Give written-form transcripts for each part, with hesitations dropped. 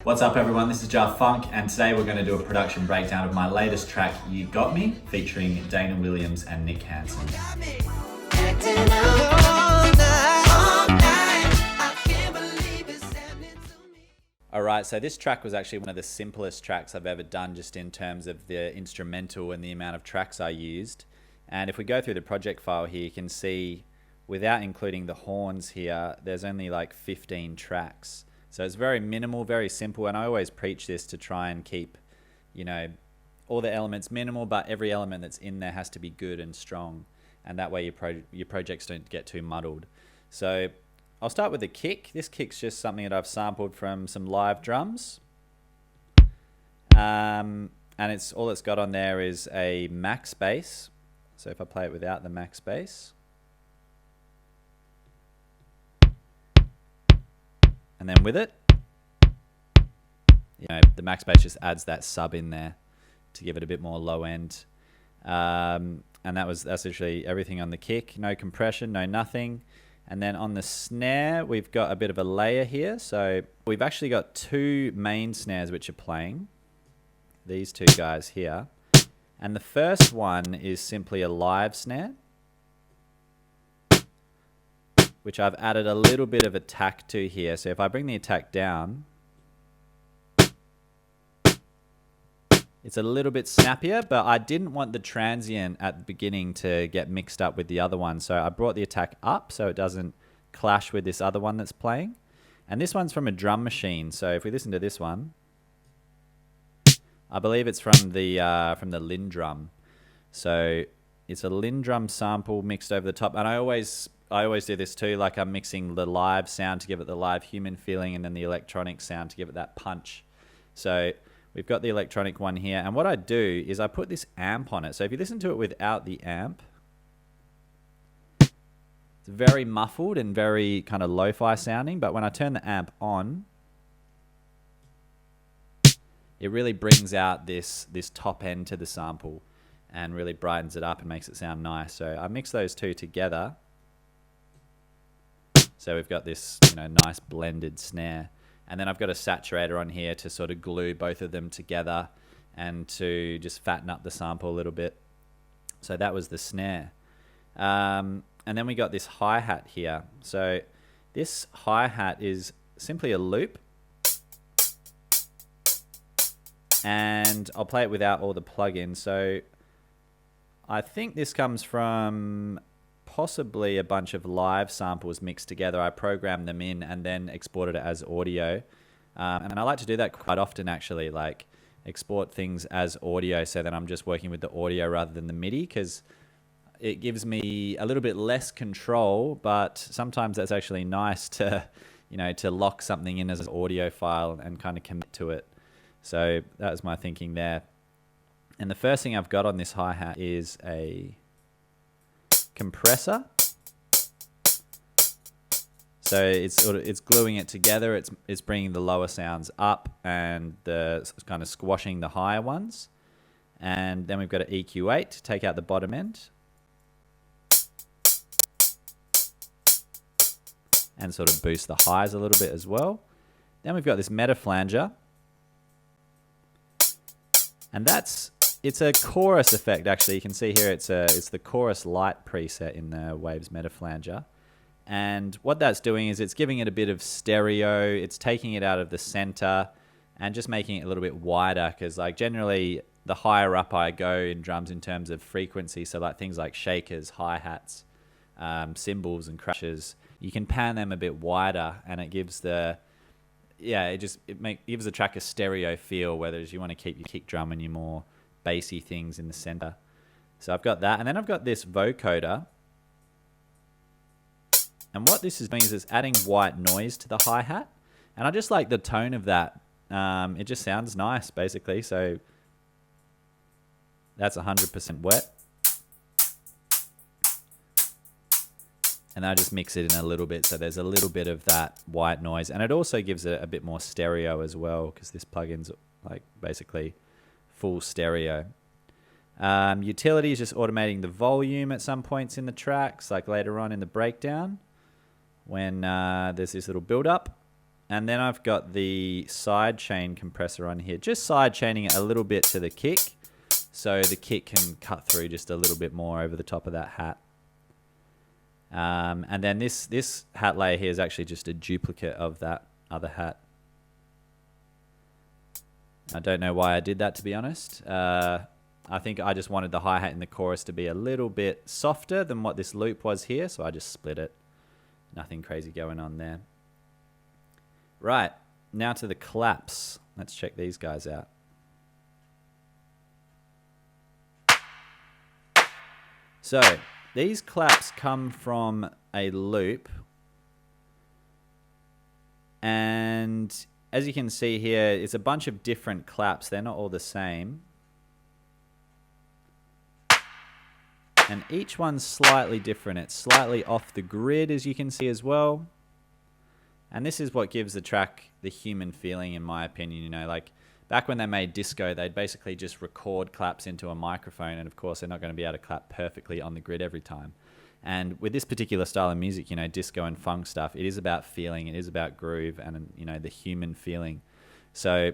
What's up everyone, this is Jafunk and today we're going to do a production breakdown of my latest track, You Got Me, featuring Dana Williams and Nick Hansen. Alright, so this track was actually one of the simplest tracks I've ever done just in terms of the instrumental and the amount of tracks I used. And if we go through the project file here, you can see without including the horns here, there's only like 15 tracks. So it's very minimal, very simple, and I always preach this to try and keep, all the elements minimal, but every element that's in there has to be good and strong, and that way your projects don't get too muddled. So I'll start with the kick. This kick's just something that I've sampled from some live drums, and all it's got on there is a max bass. So if I play it without the max bass, and then with it, the max bass just adds that sub in there to give it a bit more low end. And that's literally everything on the kick. No compression, no nothing. And then on the snare, we've got a bit of a layer here. So we've actually got two main snares which are playing. These two guys here. And the first one is simply a live snare, which I've added a little bit of attack to here. So if I bring the attack down, it's a little bit snappier, but I didn't want the transient at the beginning to get mixed up with the other one. So I brought the attack up so it doesn't clash with this other one that's playing. And this one's from a drum machine. So if we listen to this one, I believe it's from the Linn drum. So it's a Linn drum sample mixed over the top. And I always do this too, like I'm mixing the live sound to give it the live human feeling and then the electronic sound to give it that punch. So we've got the electronic one here, and what I do is I put this amp on it. So if you listen to it without the amp, it's very muffled and very kind of lo-fi sounding, but when I turn the amp on, it really brings out this top end to the sample and really brightens it up and makes it sound nice. So I mix those two together. So we've got this, nice blended snare. And then I've got a saturator on here to sort of glue both of them together and to just fatten up the sample a little bit. So that was the snare. And then we got this hi-hat here. So this hi-hat is simply a loop. And I'll play it without all the plugins. So I think this comes from possibly a bunch of live samples mixed together. I programmed them in and then exported it as audio. And I like to do that quite often actually, like export things as audio so that I'm just working with the audio rather than the MIDI, because it gives me a little bit less control, but sometimes that's actually nice to, to lock something in as an audio file and kind of commit to it. So that was my thinking there. And the first thing I've got on this hi-hat is a compressor. So it's gluing it together. It's bringing the lower sounds up and the kind of squashing the higher ones. And then we've got an EQ8 to take out the bottom end and sort of boost the highs a little bit as well. Then we've got this meta flanger, and it's a chorus effect actually. You can see here it's the chorus light preset in the Waves meta flanger. And what that's doing is it's giving it a bit of stereo, it's taking it out of the center and just making it a little bit wider, because like generally the higher up I go in drums in terms of frequency, so like things like shakers, hi-hats, cymbals and crashes, you can pan them a bit wider and it gives gives the track a stereo feel, whereas you want to keep your kick drum and your more bassy things in the center. So I've got that, and then I've got this vocoder. And what this is doing is it's adding white noise to the hi-hat. And I just like the tone of that. It just sounds nice, basically. So that's 100% wet. And I just mix it in a little bit, so there's a little bit of that white noise. And it also gives it a bit more stereo as well, because this plugin's like basically full stereo. Utility is just automating the volume at some points in the tracks, like later on in the breakdown when there's this little build up. And then I've got the side chain compressor on here, just side chaining it a little bit to the kick, so the kick can cut through just a little bit more over the top of that hat. And then this hat layer here is actually just a duplicate of that other hat. I don't know why I did that, to be honest. I think I just wanted the hi-hat in the chorus to be a little bit softer than what this loop was here, so I just split it. Nothing crazy going on there. Right, now to the claps. Let's check these guys out. So, these claps come from a loop, and as you can see here, it's a bunch of different claps. They're not all the same. And each one's slightly different. It's slightly off the grid, as you can see as well. And this is what gives the track the human feeling, in my opinion. You know, like back when they made disco, they'd basically just record claps into a microphone. And of course, they're not going to be able to clap perfectly on the grid every time. And with this particular style of music, you know, disco and funk stuff, it is about feeling, it is about groove and, you know, the human feeling. So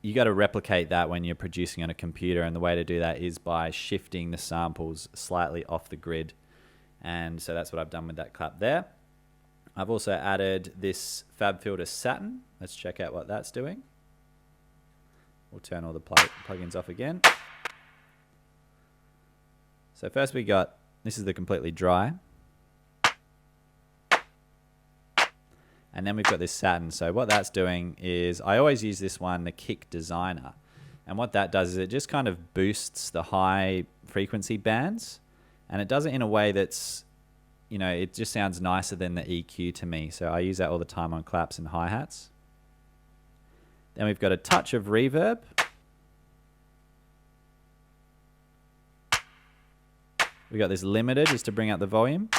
you got to replicate that when you're producing on a computer. And the way to do that is by shifting the samples slightly off the grid. And so that's what I've done with that clap there. I've also added this FabFilter Satin. Let's check out what that's doing. We'll turn all the plugins off again. So first we got, this is the completely dry. And then we've got this satin. So what that's doing is, I always use this one, the Kick Designer. And what that does is it just kind of boosts the high frequency bands. And it does it in a way that's, you know, it just sounds nicer than the EQ to me. So I use that all the time on claps and hi-hats. Then we've got a touch of reverb. We got this limiter just to bring up the volume.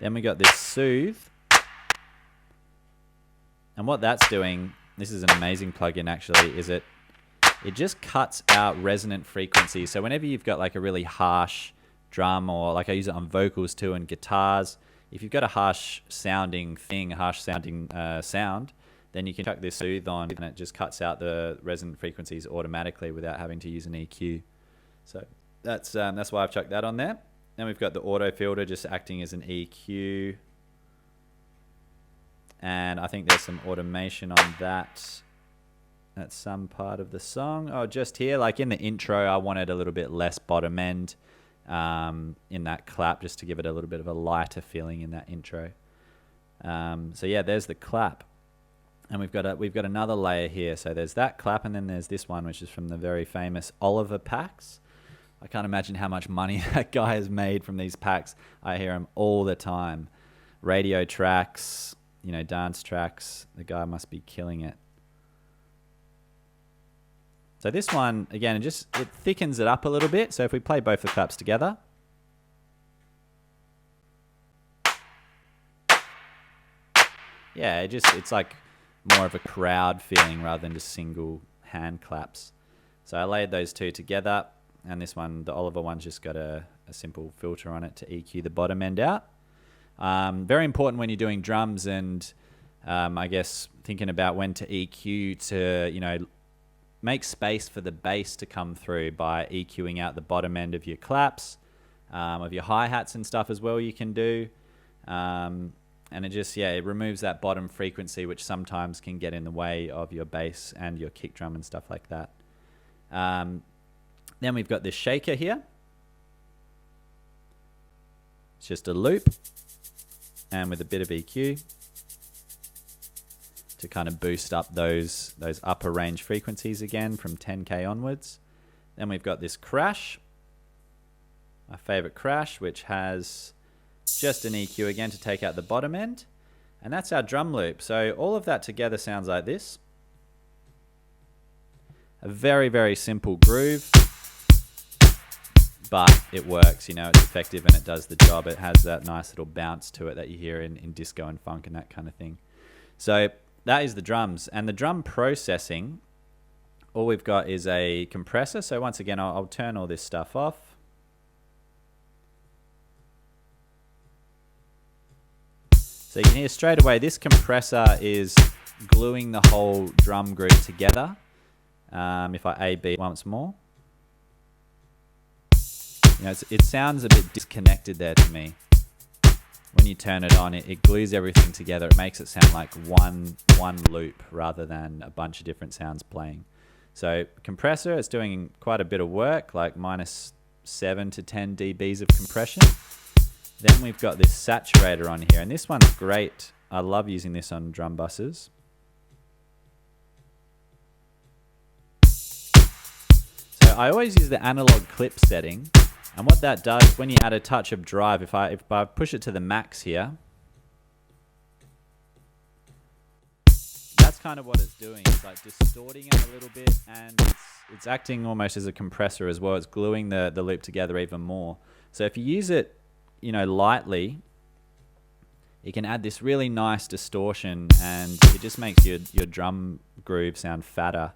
Then we got this soothe. And what that's doing, this is an amazing plugin actually, is it just cuts out resonant frequency. So whenever you've got like a really harsh drum, or like I use it on vocals too and guitars, if you've got a harsh sounding thing, sound, then you can chuck this soothe on and it just cuts out the resonant frequencies automatically without having to use an EQ. So that's why I've chucked that on there. Then we've got the auto filter just acting as an EQ. And I think there's some automation on that at some part of the song. Oh, just here, like in the intro, I wanted a little bit less bottom end in that clap, just to give it a little bit of a lighter feeling in that intro. So yeah, there's the clap. And we've got another layer here. So there's that clap, and then there's this one, which is from the very famous Oliver packs. I can't imagine how much money that guy has made from these packs. I hear him all the time. Radio tracks, you know, dance tracks. The guy must be killing it. So this one, again, it thickens it up a little bit. So if we play both the claps together. Yeah, it's like more of a crowd feeling rather than just single hand claps. So I layered those two together. And this one, the Oliver one's just got a simple filter on it to EQ the bottom end out. Very important when you're doing drums and I guess thinking about when to EQ to, you know, make space for the bass to come through by EQing out the bottom end of your claps, of your hi-hats and stuff as well you can do. And it just, yeah, it removes that bottom frequency, which sometimes can get in the way of your bass and your kick drum and stuff like that. Then we've got this shaker here. It's just a loop and with a bit of EQ to kind of boost up those upper range frequencies again from 10K onwards. Then we've got this crash, my favorite crash, which has just an EQ again to take out the bottom end. And that's our drum loop. So all of that together sounds like this. A very, very simple groove. But it works, you know, it's effective and it does the job. It has that nice little bounce to it that you hear in disco and funk and that kind of thing. So that is the drums. And the drum processing, all we've got is a compressor. So once again, I'll turn all this stuff off. So you can hear straight away this compressor is gluing the whole drum groove together. If I A-B once more, it sounds a bit disconnected there to me. When you turn it on, it glues everything together. It makes it sound like one loop rather than a bunch of different sounds playing. So compressor, it's doing quite a bit of work, like minus 7 to 10 dBs of compression. Then we've got this saturator on here, and this one's great. I love using this on drum buses. So I always use the analog clip setting. And what that does, when you add a touch of drive, if I push it to the max here, that's kind of what it's doing. It's like distorting it a little bit, and it's acting almost as a compressor as well. It's gluing the loop together even more. So if you use it, lightly, it can add this really nice distortion, and it just makes your drum groove sound fatter.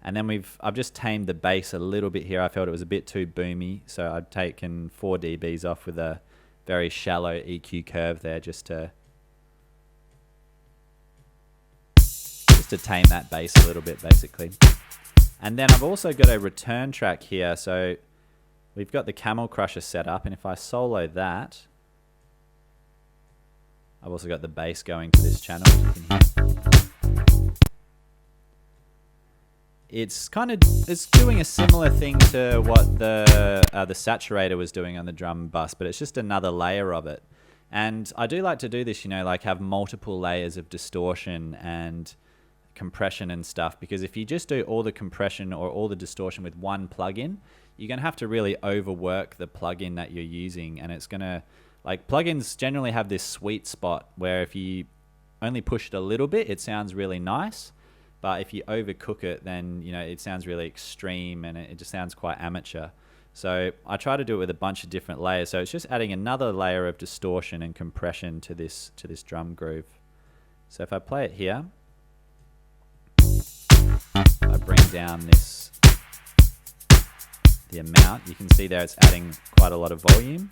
And then I've just tamed the bass a little bit here. I felt it was a bit too boomy, so I've taken 4 dBs off with a very shallow EQ curve there just to tame that bass a little bit, basically. And then I've also got a return track here. So we've got the Camel Crusher set up, and if I solo that, I've also got the bass going to this channel, as you can hear. It's doing a similar thing to what the saturator was doing on the drum bus, but it's just another layer of it. And I do like to do this, like have multiple layers of distortion and compression and stuff, because if you just do all the compression or all the distortion with one plugin, you're going to have to really overwork the plugin that you're using, and it's going to, plugins generally have this sweet spot where if you only push it a little bit, it sounds really nice. But if you overcook it, then it sounds really extreme, and it just sounds quite amateur. So I try to do it with a bunch of different layers. So it's just adding another layer of distortion and compression to this drum groove. So if I play it here, I bring down the amount. You can see there it's adding quite a lot of volume.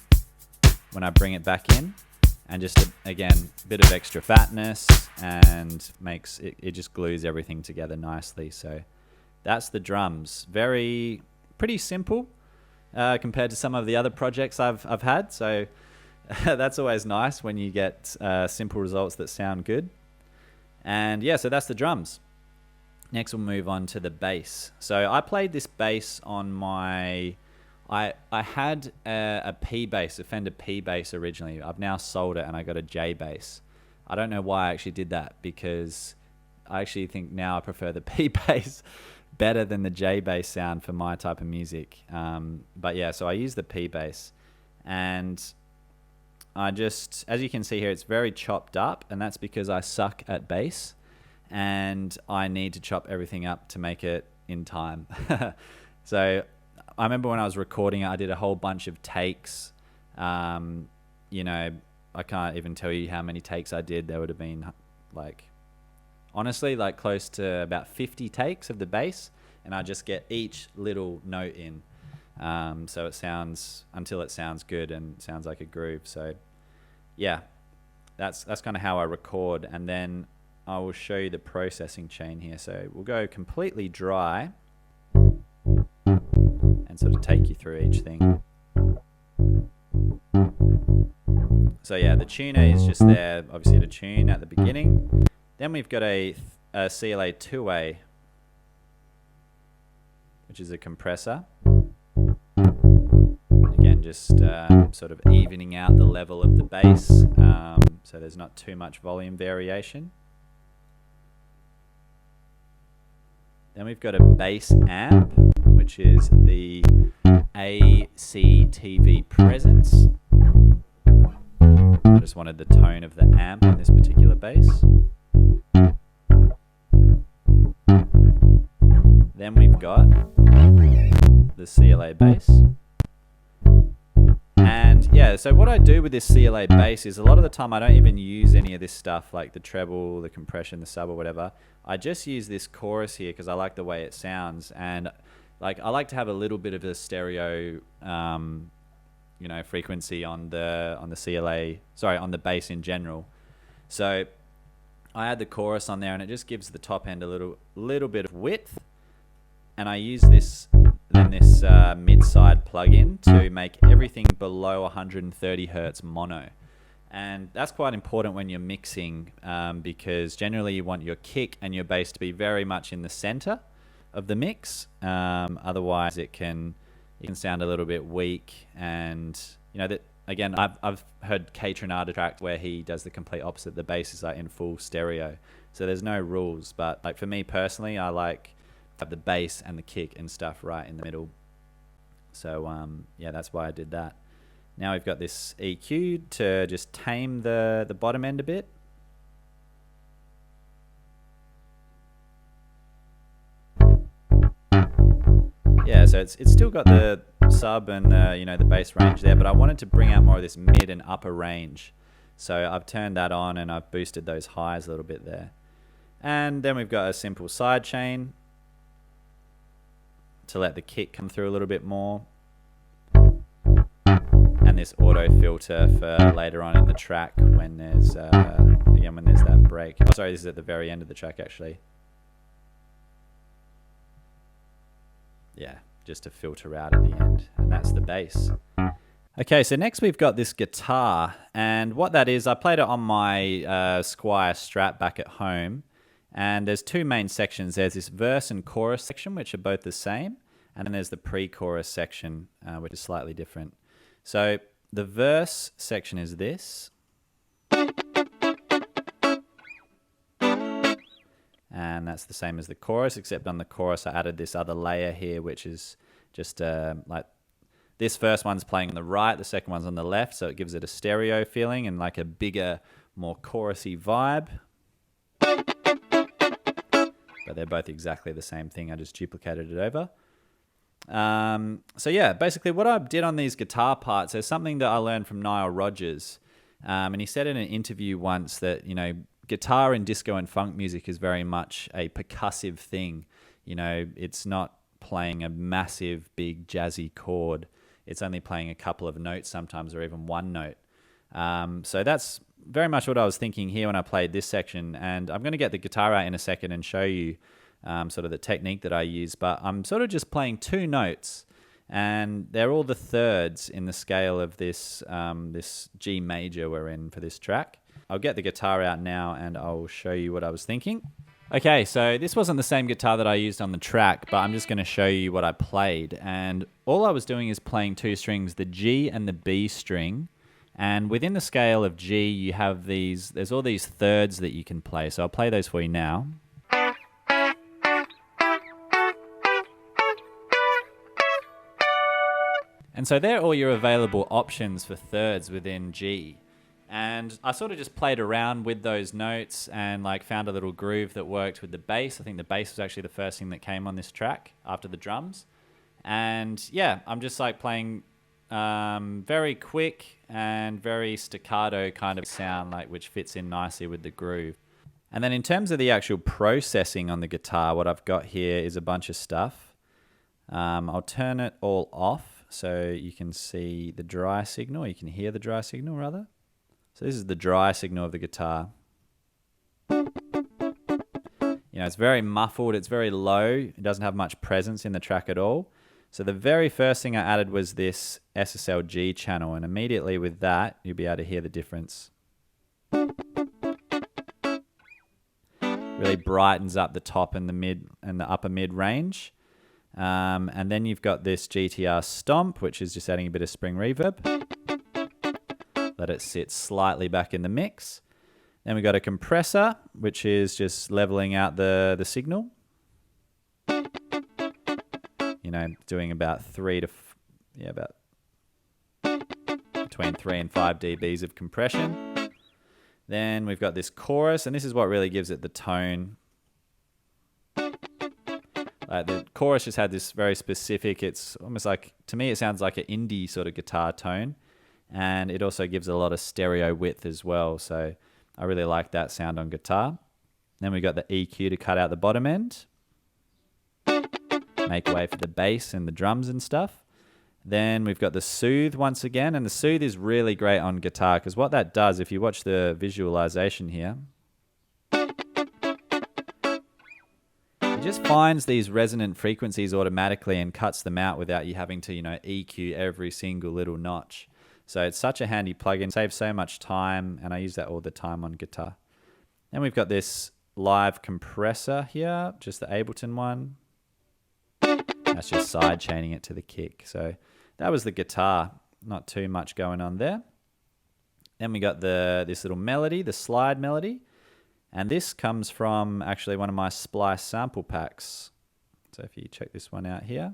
When I bring it back in, and just again, a bit of extra fatness, and makes it just glues everything together nicely. So that's the drums. Pretty simple compared to some of the other projects I've had. So that's always nice when you get simple results that sound good. And yeah, so that's the drums. Next we'll move on to the bass. So I played this bass on my... I had a P bass, a Fender P bass originally. I've now sold it and I got a J bass. I don't know why I actually did that, because I actually think now I prefer the P bass better than the J bass sound for my type of music. But yeah, so I use the P bass, and I just, as you can see here, it's very chopped up, and that's because I suck at bass and I need to chop everything up to make it in time. So I remember when I was recording it, I did a whole bunch of takes. I can't even tell you how many takes I did. There would have been honestly, close to about 50 takes of the bass, and I just get each little note in. So it sounds, until it sounds good and sounds like a groove. So yeah, that's kind of how I record. And then I will show you the processing chain here. So we'll go completely dry and sort of take you through each thing. So yeah, the tuner is just there, obviously, to tune at the beginning. Then we've got a CLA 2A, which is a compressor. Again, just sort of evening out the level of the bass, so there's not too much volume variation. Then we've got a bass amp, which is the ACTV Presence. I just wanted the tone of the amp on this particular bass. Then we've got the CLA bass. And yeah, so what I do with this CLA bass is a lot of the time I don't even use any of this stuff, like the treble, the compression, the sub or whatever. I just use this chorus here because I like the way it sounds, and I like to have a little bit of a stereo frequency on the CLA, on the bass in general. So I add the chorus on there, and it just gives the top end a little bit of width. And I use this mid-side plugin to make everything below 130 hertz mono. And that's quite important when you're mixing, because generally you want your kick and your bass to be very much in the center of the mix. Otherwise it can sound a little bit weak. And that, again, I've heard K Trinata tracks where he does the complete opposite. The bass is like in full stereo, so there's no rules. But like for me personally, I like to have the bass and the kick and stuff right in the middle. So yeah, that's why I did that. Now we've got this EQ to just tame the bottom end a bit. Yeah, so it's still got the sub and the bass range there, but I wanted to bring out more of this mid and upper range. So I've turned that on and I've boosted those highs a little bit there. And then we've got a simple side chain to let the kick come through a little bit more. And this auto filter for later on in the track when there's when there's that break. Oh, sorry, this is at the very end of the track actually. Yeah, just to filter out at the end, and that's the bass. Okay, so next we've got this guitar, and what that is, I played it on my Squire Strat back at home, and there's two main sections. There's this verse and chorus section, which are both the same, and then there's the pre-chorus section, which is slightly different. So the verse section is this. And that's the same as the chorus, except on the chorus I added this other layer here, which is just like this first one's playing on the right, the second one's on the left, so it gives it a stereo feeling and like a bigger, more chorusy vibe. But they're both exactly the same thing, I just duplicated it over. So yeah, basically what I did on these guitar parts, there's something that I learned from Nile Rodgers, and he said in an interview once that, guitar in disco and funk music is very much a percussive thing. It's not playing a massive, big, jazzy chord. It's only playing a couple of notes sometimes, or even one note. So that's very much what I was thinking here when I played this section. And I'm going to get the guitar out in a second and show you sort of the technique that I use. But I'm sort of just playing two notes, and they're all the thirds in the scale of this G major we're in for this track. I'll get the guitar out now and I'll show you what I was thinking. Okay, so this wasn't the same guitar that I used on the track, but I'm just going to show you what I played. And all I was doing is playing two strings, the G and the B string. And within the scale of G, you have there's all these thirds that you can play. So I'll play those for you now. And so they're all your available options for thirds within G. And I sort of just played around with those notes and like found a little groove that worked with the bass. I think the bass was actually the first thing that came on this track after the drums. And yeah, I'm just like playing very quick and very staccato kind of sound, like which fits in nicely with the groove. And then in terms of the actual processing on the guitar, what I've got here is a bunch of stuff. I'll turn it all off so you can see the dry signal. You can hear the dry signal rather. So this is the dry signal of the guitar. It's very muffled, it's very low, it doesn't have much presence in the track at all. So the very first thing I added was this SSLG channel, and immediately with that, you'll be able to hear the difference. Really brightens up the top and the mid and the upper mid range. And then you've got this GTR stomp, which is just adding a bit of spring reverb. Let it sit slightly back in the mix. Then we've got a compressor, which is just leveling out the signal. Doing about between 3 and 5 dBs of compression. Then we've got this chorus, and this is what really gives it the tone. The chorus just had this very specific, it's almost like, to me it sounds like an indie sort of guitar tone. And it also gives a lot of stereo width as well. So I really like that sound on guitar. Then we've got the EQ to cut out the bottom end. Make way for the bass and the drums and stuff. Then we've got the Soothe once again, and the Soothe is really great on guitar because what that does, if you watch the visualization here, it just finds these resonant frequencies automatically and cuts them out without you having to, EQ every single little notch. So it's such a handy plugin, saves so much time, and I use that all the time on guitar. Then we've got this live compressor here, just the Ableton one. That's just side chaining it to the kick. So that was the guitar, not too much going on there. Then we got this little melody, the slide melody. And this comes from actually one of my Splice sample packs. So if you check this one out here.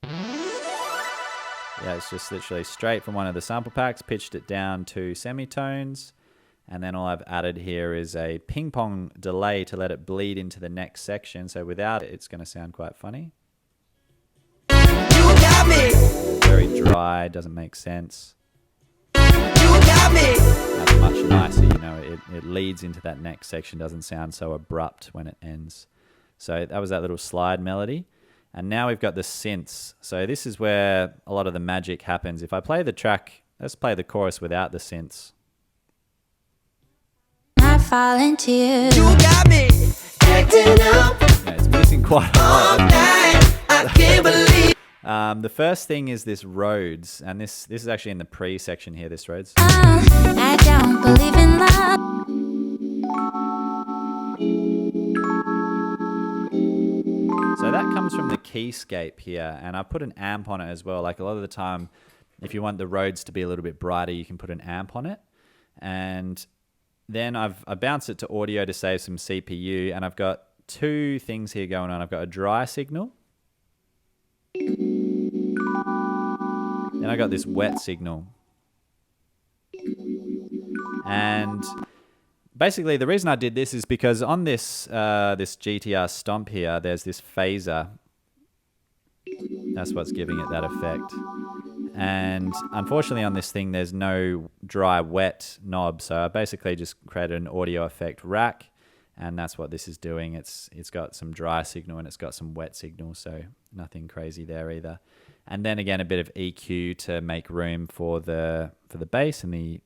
Yeah, it's just literally straight from one of the sample packs, pitched it down to semitones. And then all I've added here is a ping pong delay to let it bleed into the next section. So without it, it's going to sound quite funny. Very dry, doesn't make sense. That's much nicer, it leads into that next section, doesn't sound so abrupt when it ends. So that was that little slide melody. And now we've got the synths. So this is where a lot of the magic happens. If I play the track, let's play the chorus without the synths. I fall into you. You got me acting up. Yeah, it's missing quite a lot. I can't believe. The first thing is this Rhodes, and this is actually in the pre-section here, this Rhodes. I don't believe in love. So that comes from the keyscape here, and I put an amp on it as well. Like a lot of the time, if you want the Rhodes to be a little bit brighter, you can put an amp on it. And then I bounced it to audio to save some CPU, and I've got two things here going on. I've got a dry signal. Then I got this wet signal. And basically the reason I did this is because on this GTR Stomp here, there's this phaser. That's what's giving it that effect. And unfortunately on this thing, there's no dry wet knob. So I basically just created an audio effect rack, and that's what this is doing. It's got some dry signal and it's got some wet signal. So nothing crazy there either. And then again, a bit of EQ to make room for the bass and the,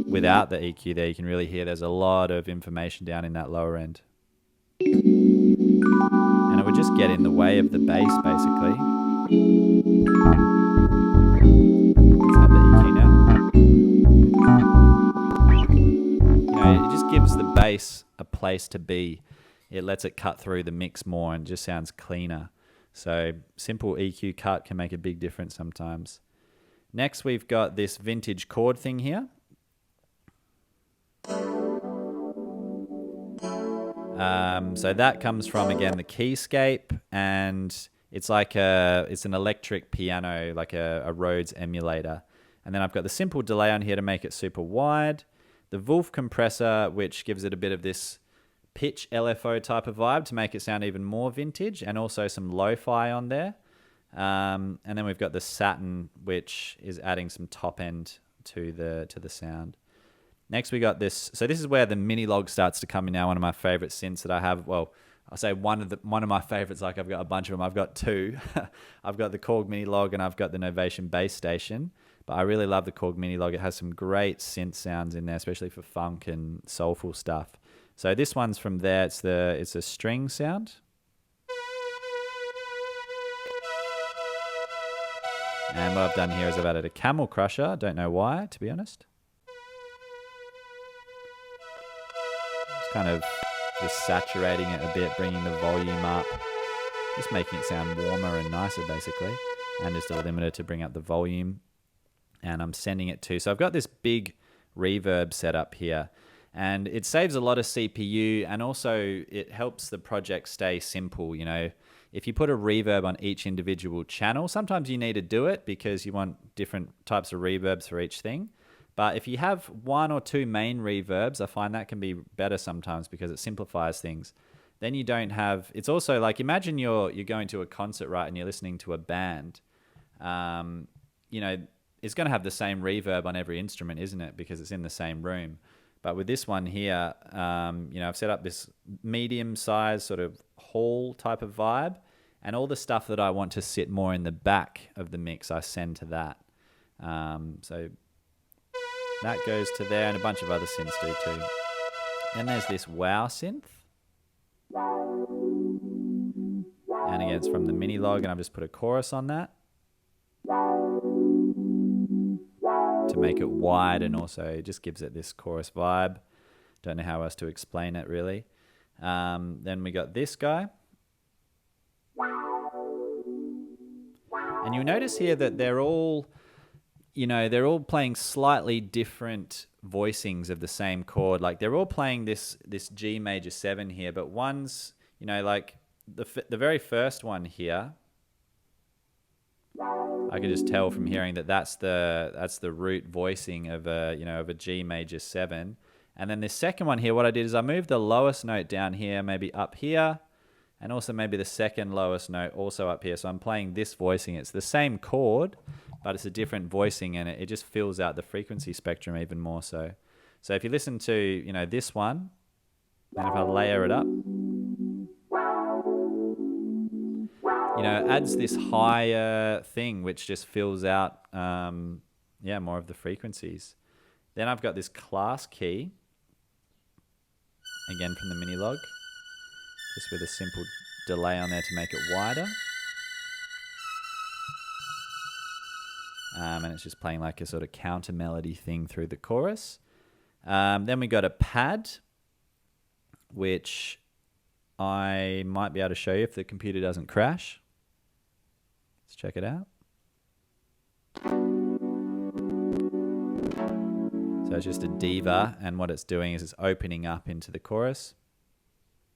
without the EQ there, you can really hear there's a lot of information down in that lower end. And it would just get in the way of the bass, basically. Let's add the EQ now. It just gives the bass a place to be. It lets it cut through the mix more and just sounds cleaner. So simple EQ cut can make a big difference sometimes. Next, we've got this vintage chord thing here. So that comes from, again, the keyscape, and it's like it's an electric piano, like a Rhodes emulator. And then I've got the simple delay on here to make it super wide. The Wolf compressor, which gives it a bit of this pitch LFO type of vibe to make it sound even more vintage, and also some lo-fi on there. And then we've got the Satin, which is adding some top end to the sound. Next we got this. So this is where the mini log starts to come in now. One of my favorite synths that I have. Well, I'll say one of my favorites. Like I've got a bunch of them. I've got two. I've got the Korg mini log and I've got the Novation bass station. But I really love the Korg mini log. It has some great synth sounds in there, especially for funk and soulful stuff. So this one's from there. It's a string sound. And what I've done here is I've added a Camel Crusher. Don't know why, to be honest. Just kind of just saturating it a bit, bringing the volume up. Just making it sound warmer and nicer, basically. And just a limiter to bring up the volume. And I'm sending it to... So I've got this big reverb setup here. And it saves a lot of CPU, and also it helps the project stay simple. If you put a reverb on each individual channel, sometimes you need to do it because you want different types of reverbs for each thing. But if you have one or two main reverbs, I find that can be better sometimes because it simplifies things. Then you don't have... It's also like, imagine you're going to a concert, right, and you're listening to a band. It's going to have the same reverb on every instrument, isn't it? Because it's in the same room. But with this one here, I've set up this medium-sized sort of hall type of vibe, And all the stuff that I want to sit more in the back of the mix, I send to that. So that goes to there, and a bunch of other synths do too. Then there's this wow synth. And again, it's from the mini log, and I've just put a chorus on that to make it wide, and also it just gives it this chorus vibe. Don't know how else to explain it really. Then we got this guy. And you'll notice here that they're all playing slightly different voicings of the same chord. Like they're all playing this G major 7 here, but one's, like the very first one here, I could just tell from hearing that's the root voicing of a G major 7. And then this second one here, what I did is I moved the lowest note down here, maybe up here, and also maybe the second lowest note also up here. So I'm playing this voicing. It's the same chord, but it's a different voicing, and it just fills out the frequency spectrum even more so. So if you listen to, this one, and if I layer it up, it adds this higher thing, which just fills out, more of the frequencies. Then I've got this class key, again from the mini log, just with a simple delay on there to make it wider. And it's just playing like a sort of counter melody thing through the chorus. Then we got a pad, which I might be able to show you if the computer doesn't crash. Let's check it out. So it's just a diva, and what it's doing is it's opening up into the chorus.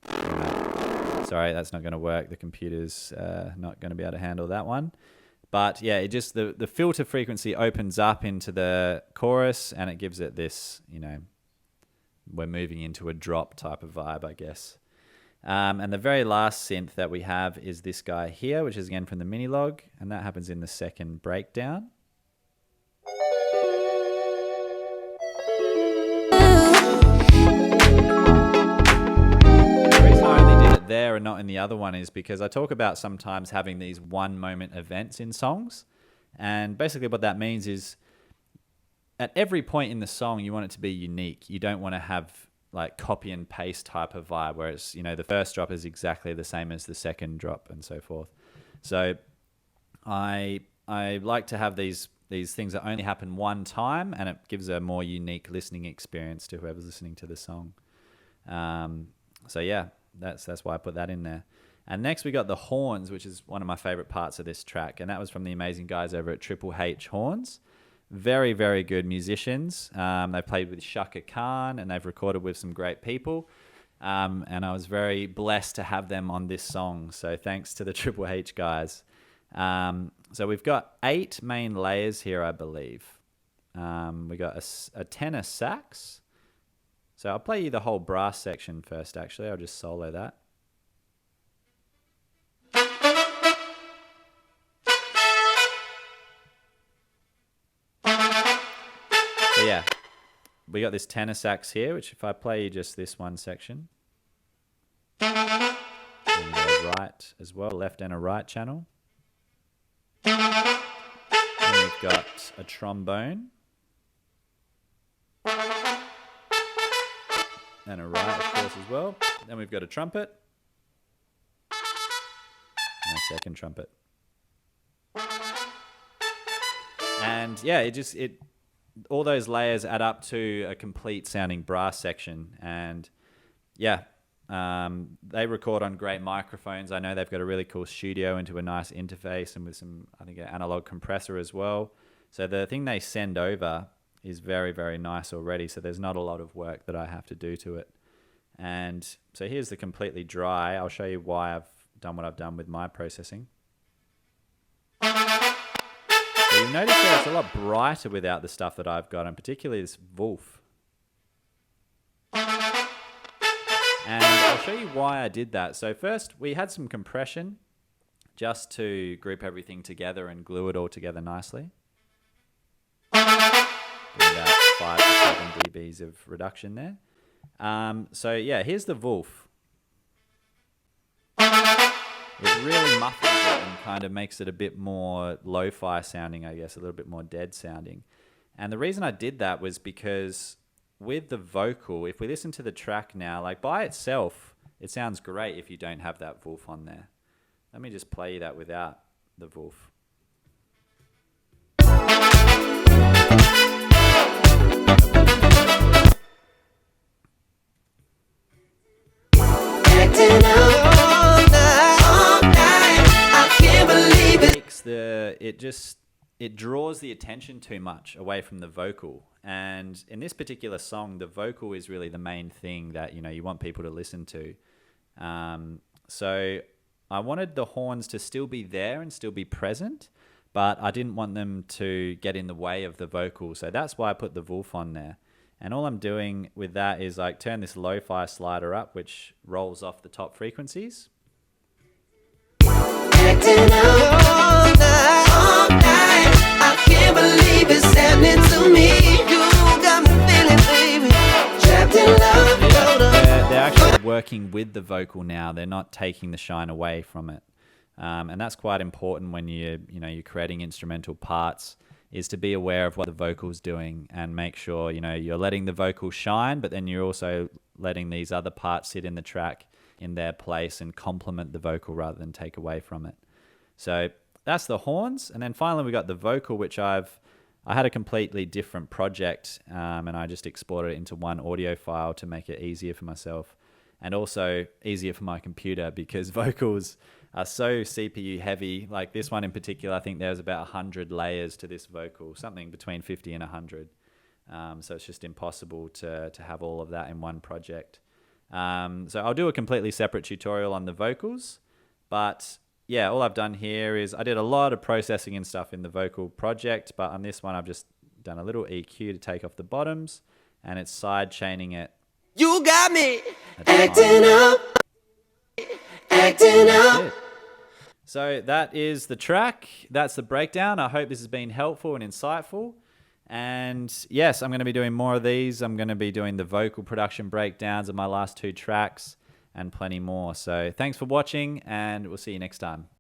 Sorry, that's not going to work. The computer's not going to be able to handle that one. But yeah, it just the filter frequency opens up into the chorus, and it gives it this, we're moving into a drop type of vibe, I guess. And the very last synth that we have is this guy here, which is again from the mini log, and that happens in the second breakdown. There and not in the other one is because I talk about sometimes having these one moment events in songs, and basically what that means is at every point in the song you want it to be unique. You don't want to have like copy and paste type of vibe where it's the first drop is exactly the same as the second drop and so forth. So I like to have these things that only happen one time, and it gives a more unique listening experience to whoever's listening to the song. So yeah, that's why I put that in there. And next we got the horns, which is one of my favorite parts of this track, and that was from the amazing guys over at Triple H Horns. Very, very good musicians. They played with Shaka Khan, and they've recorded with some great people. And I was very blessed to have them on this song. So thanks to the Triple H guys. So we've got 8 main layers here, I believe. We got a tenor sax. So I'll play you the whole brass section first, actually. I'll just solo that. So yeah, we got this tenor sax here, which if I play you just this one section, and go right as well, left and a right channel. And we've got a trombone. And a right, of course, as well. Then we've got a trumpet. And a second trumpet. And yeah, all those layers add up to a complete sounding brass section. And yeah, they record on great microphones. I know they've got a really cool studio into a nice interface and with some, I think, an analog compressor as well. So the thing they send over is very, very nice already. So there's not a lot of work that I have to do to it. And so here's the completely dry. I'll show you why I've done what I've done with my processing. So you'll notice that it's a lot brighter without the stuff that I've got, and particularly this Wolf. And I'll show you why I did that. So first, we had some compression just to group everything together and glue it all together nicely. About 5 to 7 dBs of reduction there. So yeah, here's the Wolf. it really muffles it and kind of makes it a bit more lo-fi sounding, I guess, a little bit more dead sounding. And the reason I did that was because with the vocal, if we listen to the track now, like by itself, it sounds great if you don't have that Wolf on there. Let me just play you that without the Wolf. It draws the attention too much away from the vocal. And in this particular song, the vocal is really the main thing that, you want people to listen to. So I wanted the horns to still be there and still be present, but I didn't want them to get in the way of the vocal. So that's why I put the Wolf on there. And all I'm doing with that is like turn this lo-fi slider up, which rolls off the top frequencies. Acting out all night. I can't believe it's happening to me. You got me feeling, baby, trapped in love. They're actually working with the vocal now. They're not taking the shine away from it. And that's quite important when you're creating instrumental parts, is to be aware of what the vocal's doing and make sure, you're letting the vocal shine, but then you're also letting these other parts sit in the track in their place and complement the vocal rather than take away from it. So that's the horns. And then finally we got the vocal, which I had a completely different project, and I just exported it into one audio file to make it easier for myself and also easier for my computer, because vocals are so CPU heavy. Like this one in particular, I think there's about 100 layers to this vocal, something between 50 and 100. So it's just impossible to have all of that in one project. So I'll do a completely separate tutorial on the vocals, but yeah, all I've done here is I did a lot of processing and stuff in the vocal project, but on this one I've just done a little EQ to take off the bottoms, and it's side chaining it. You got me acting up, acting up. So that is the track. That's the breakdown. I hope this has been helpful and insightful. And yes, I'm going to be doing more of these. I'm going to be doing the vocal production breakdowns of my last 2 tracks and plenty more. So thanks for watching, and we'll see you next time.